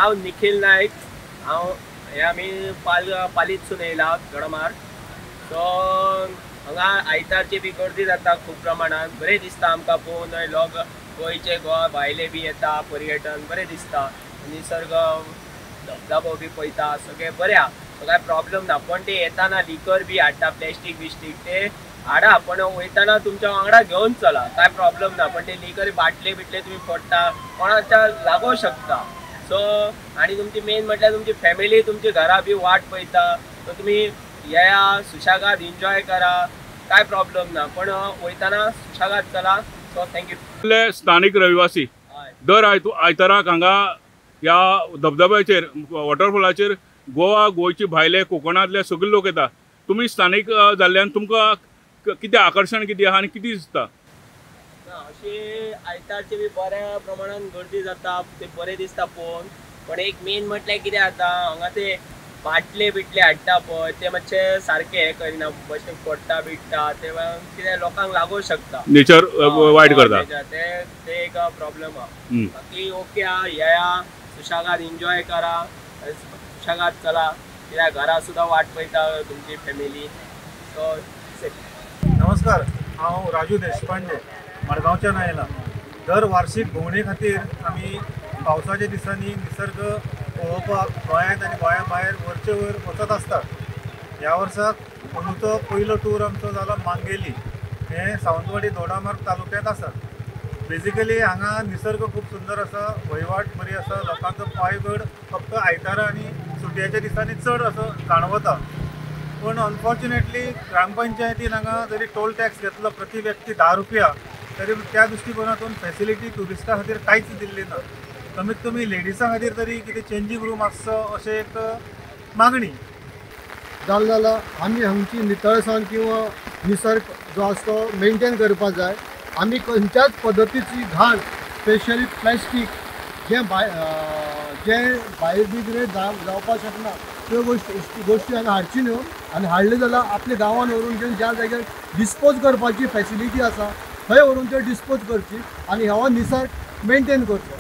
हांव निखिल नायक। हांव हे आमी पालीतसून येयला गडमार। सो हांगा आयतारची बी गर्दी जाता खूब प्रमाणात। बरें दिसता आमकां पळोवन लोक गोंयचे भायले बी येता पर्यटन, बरें दिसता। निसर्ग धबधबो बी पळयता, सगळें बरें आहा, सो काय प्रॉब्लेम ना। पण ते येताना लिकर बी हाडटा, प्लॅस्टीक बिस्टीक ते हाडा, पण वयताना तुमच्या वांगडा घेवन चला, काय प्रॉब्लेम ना। पण ते लिकर बाटले बिटले तुम्ही फोडटा, कोणाच्या लागू शकता। सो आणि तुमची मेन म्हटल्यार तुमची फॅमिली तुमची घरा बी वाट पळयता, सो तुम्ही येया, सुशागाद एन्जॉय करा, काय प्रॉब्लेम ना। पण वयताना सुशागाद चला। So thank you. स्थानिक रहिवासी दर आयताराक हांगा ह्या धबधब्याचेर वॉटरफॉलाचेर गोंयचे भायले कोकणांतले सगळे लोक येता। तुम्ही स्थानिक जाल्ल्यान तुमकां कितें आकर्शण कितें आहा आनी कितें दिसता? अशी आयतारची बी बऱ्या प्रमाणात गर्दी जाता, ते बरें दिसता पळोवन। पण एक मेन म्हटल्यार कितें जाता, हांगा ते बाटले बिटले हाडटा पळय, ते मातशे सारखे हे करिना, मातशे फोडटा बिडटा, ते कितें लोकांक लागू शकता, नेचर वायट करता, ते एक प्रॉब्लेम आहा। बाकी ओके आहा, येया, सुशागाद एन्जॉय करा, सुशागाद चला, कित्याक घरा सुद्दां वाट पळयता तुमची फॅमिली। सो नमस्कार, हांव राजू देशपांडे मडगांवच्यान आयला। दर वार्षिक भोंवणे खातीर आमी पावसाच्या दिसांनी निसर्ग पळोवपाक गोंयांत आनी गोंया भायर वरचे वयर वचत आसतात। ह्या वर्साक अंदूचो पयलो टूर आमचो जाला मांगेली, हें सावंतवाडी दोडामार्ग तालुक्यांत आसा। बेजिकली हांगा निसर्ग खूब सुंदर आसा, वहिवाट बरी आसा, लोकांचो पायगड फक्त आयतारा आनी सुटयाच्या दिसांनी चड असो जाणवता। पण अनफॉर्च्युनेटली ग्रामपंचायतीन हांगा जरी टोल टॅक्स घेतलो प्रति व्यक्ती 10 रुपया, तरी त्या दृश्टिकोनातून फॅसिलिटी टुरिस्टां खातीर कांयच दिल्ली ना। कमीत कमी लेडिसां खातीर तरी कितें चेंजींग रूम आसचो अशें एक मागणी जाल्यार आमी हांगची नितळसाण किंवा निसर्ग जो आसतो मेंटेन करपाक जाय। आमी खंयच्याच पद्दतीची घाण, स्पेशली प्लास्टीक जे भायर बी कितें जावपाक शकना त्यो गोश्टी हांगा हाडची न्हू, आनी हाडले जाल्यार आपल्या गांवान व्हरून घेवन ज्या जाग्यार डिस्पोज करपाची फॅसिलिटी आसा थंय व्हरून त्यो डिस्पोज करची आनी हो निसर्ग मेंटेन करचो।